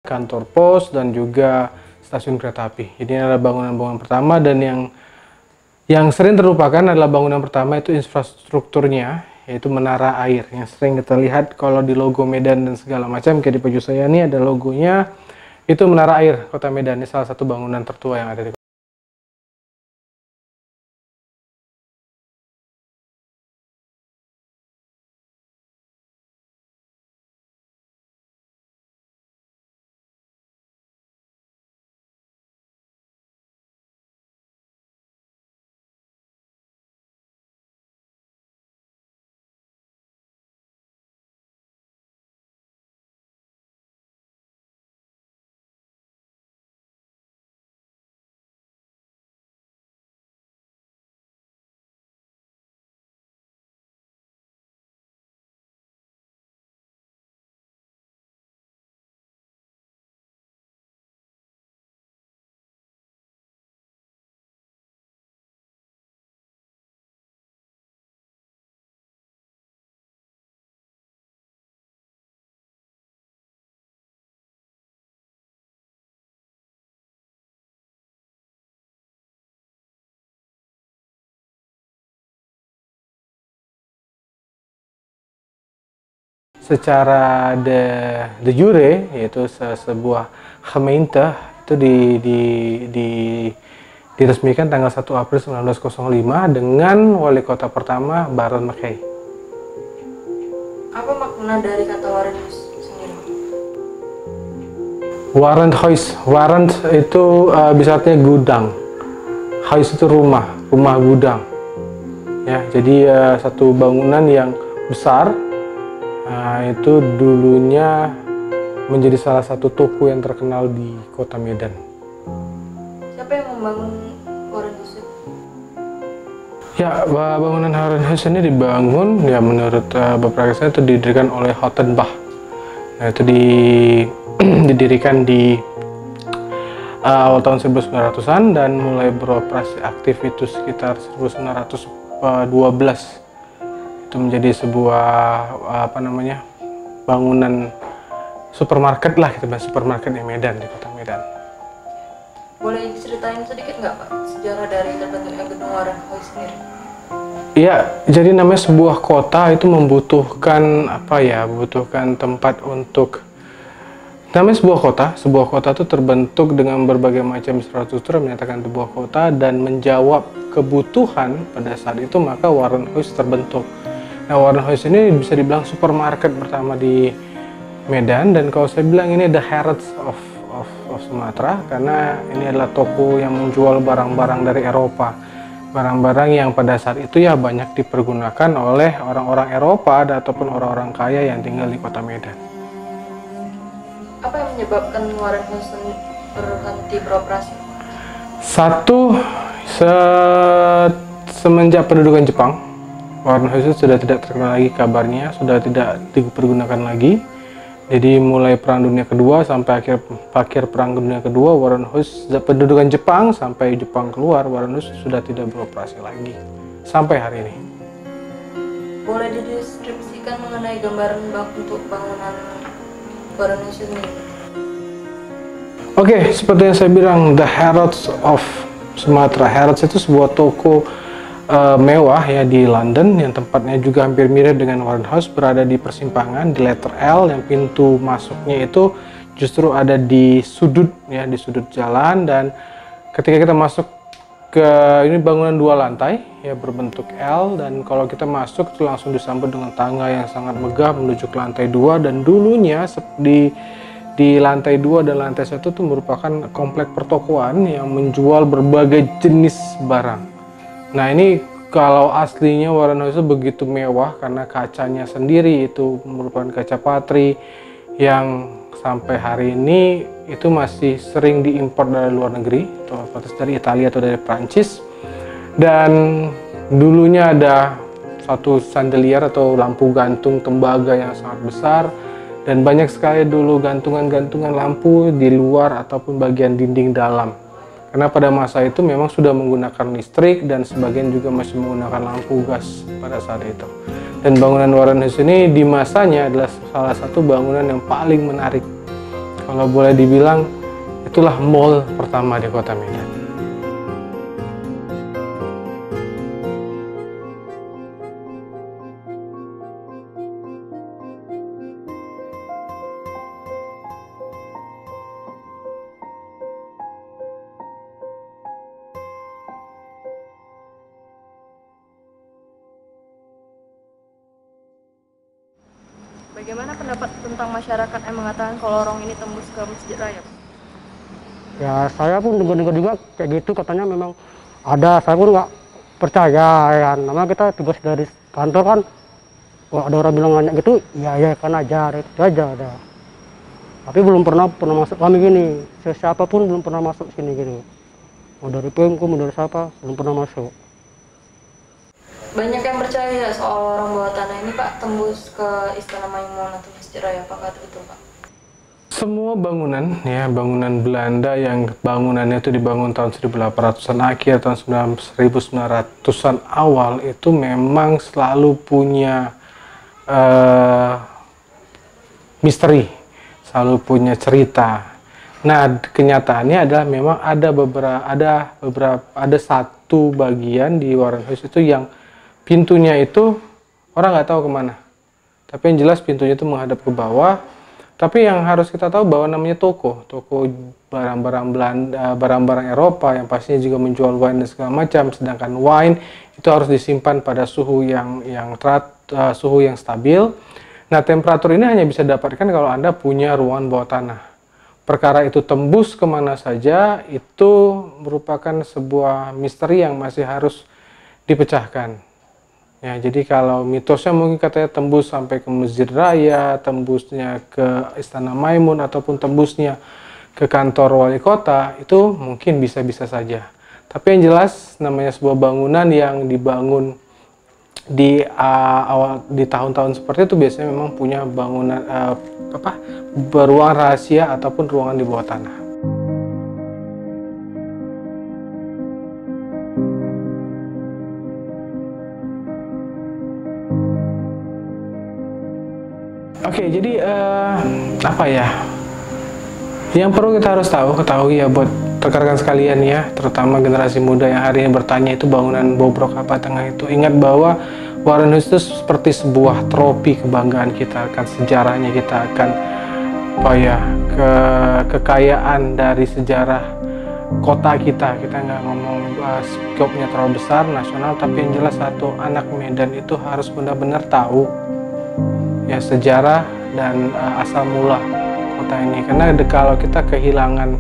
kantor pos, dan juga stasiun kereta api. Jadi ini adalah bangunan-bangunan pertama, dan yang sering terlupakan adalah bangunan pertama itu infrastrukturnya, yaitu menara air yang sering kita lihat kalau di logo Medan dan segala macam. Kayak di baju saya ini ada logonya, itu menara air Kota Medan. Ini salah satu bangunan tertua yang ada di secara de jure, yaitu sebuah gemeente, itu diresmikan tanggal 1 April 1905 dengan wali kota pertama Baron Mackay. Apa makna dari kata Warenhuis sendiri? Warrant itu bisa artinya gudang, huis itu rumah gudang. Ya, jadi satu bangunan yang besar. Itu dulunya menjadi salah satu toko yang terkenal di Kota Medan. Siapa yang membangun Warenhuis? Ya, bangunan Warenhuis ini dibangun, ya menurut beberapa kisah itu didirikan oleh Hottenbach. Nah, itu didirikan di awal tahun 1900-an dan mulai beroperasi aktif itu sekitar 1912. Itu menjadi sebuah bangunan supermarket lah, kita bahas supermarket di Medan, di Kota Medan. Boleh diceritain sedikit nggak Pak sejarah dari terbentuknya gedung Warenhuis sendiri? Iya, jadi namanya sebuah kota itu membutuhkan membutuhkan tempat untuk namanya sebuah kota itu terbentuk dengan berbagai macam infrastruktur yang menyatakan sebuah kota dan menjawab kebutuhan pada saat itu, maka Warenhuis terbentuk. Nah, Warenhuis ini bisa dibilang supermarket pertama di Medan, dan kalau saya bilang ini the Harrods of Sumatera, karena ini adalah toko yang menjual barang-barang dari Eropa, barang-barang yang pada saat itu ya banyak dipergunakan oleh orang-orang Eropa ataupun orang-orang kaya yang tinggal di Kota Medan. Apa yang menyebabkan Warenhuis berhenti beroperasi? Satu, semenjak pendudukan Jepang, Warenhuis sudah tidak terkenal lagi kabarnya, sudah tidak dipergunakan lagi. Jadi mulai Perang Dunia Kedua sampai akhir Perang Dunia Kedua, Warenhuis, pendudukan Jepang sampai Jepang keluar, Warenhuis sudah tidak beroperasi lagi sampai hari ini. Boleh dideskripsikan mengenai gambaran untuk bangunan Warenhuis ini? Oke, seperti yang saya bilang, the Harrods of Sumatera. Harrods itu sebuah toko mewah ya di London, yang tempatnya juga hampir mirip dengan Warenhuis, berada di persimpangan di letter L, yang pintu masuknya itu justru ada di sudut jalan. Dan ketika kita masuk ke ini bangunan 2 lantai ya berbentuk L, dan kalau kita masuk itu langsung disambut dengan tangga yang sangat megah menuju ke lantai 2, dan dulunya di lantai 2 dan lantai 1 itu merupakan komplek pertokoan yang menjual berbagai jenis barang. Nah, ini kalau aslinya Warenhuis itu begitu mewah karena kacanya sendiri itu merupakan kaca patri yang sampai hari ini itu masih sering diimpor dari luar negeri, atau dari Italia atau dari Prancis. Dan dulunya ada satu chandelier atau lampu gantung tembaga yang sangat besar, dan banyak sekali dulu gantungan-gantungan lampu di luar ataupun bagian dinding dalam. Karena pada masa itu memang sudah menggunakan listrik dan sebagian juga masih menggunakan lampu gas pada saat itu. Dan bangunan Warenhuis ini di masanya adalah salah satu bangunan yang paling menarik Kalau boleh dibilang itulah mall pertama di kota Medan. Bagaimana pendapat tentang masyarakat yang mengatakan kalau lorong ini tembus ke Masjid Raya? Ya saya pun dengar-dengar juga kayak gitu, katanya memang ada. Saya pun nggak percaya ya, namanya kita tugas dari kantor kan. Kalau ada orang bilang nanya gitu, ya kan aja, itu aja ada. Tapi belum pernah masuk kami gini. Siapapun belum pernah masuk sini gitu. Mau dari Pemko, mau dari siapa, belum pernah masuk. Banyak yang percaya soal lorong bawah tanah ini Pak tembus ke Istana Maimun atau Masjid Raya. Apakah itu betul Pak? Semua bangunan, ya bangunan Belanda yang bangunannya itu dibangun tahun 1800-an akhir, tahun 1900-an awal, itu memang selalu punya misteri, selalu punya cerita. Nah, kenyataannya adalah memang ada satu bagian di Warren House itu yang pintunya itu orang nggak tahu kemana. Tapi yang jelas pintunya itu menghadap ke bawah. Tapi yang harus kita tahu bahwa namanya toko barang-barang Belanda, barang-barang Eropa yang pastinya juga menjual wine dan segala macam. Sedangkan wine itu harus disimpan pada suhu yang stabil. Nah, temperatur ini hanya bisa didapatkan kalau Anda punya ruangan bawah tanah. Perkara itu tembus kemana saja, itu merupakan sebuah misteri yang masih harus dipecahkan. Ya, jadi kalau mitosnya mungkin katanya tembus sampai ke Masjid Raya, tembusnya ke Istana Maimun, ataupun tembusnya ke kantor wali kota, itu mungkin bisa-bisa saja. Tapi yang jelas namanya sebuah bangunan yang dibangun di tahun-tahun seperti itu biasanya memang punya bangunan ruang rahasia ataupun ruangan di bawah tanah. Oke, jadi apa ya? Yang perlu kita harus ketahui ya buat rekan-rekan sekalian ya, terutama generasi muda yang hari ini bertanya itu bangunan bobrok apa tengah itu. Ingat bahwa Warren House itu seperti sebuah trofi kebanggaan kita, akan sejarahnya kita akan kekayaan dari sejarah kota kita. Kita nggak ngomong skopnya terlalu besar nasional, tapi yang jelas satu anak Medan itu harus benar-benar tahu ya sejarah dan asal mula kota ini. Karena kalau kita kehilangan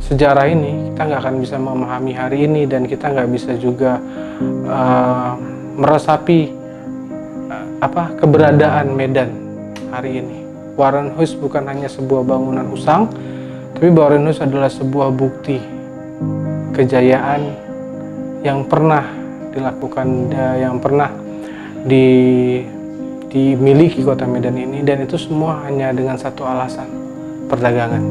sejarah ini, kita nggak akan bisa memahami hari ini, dan kita nggak bisa juga meresapi keberadaan Medan hari ini. Warren House bukan hanya sebuah bangunan usang, tapi Warren House adalah sebuah bukti kejayaan yang pernah dilakukan, yang pernah dimiliki kota Medan ini, dan itu semua hanya dengan satu alasan: perdagangan.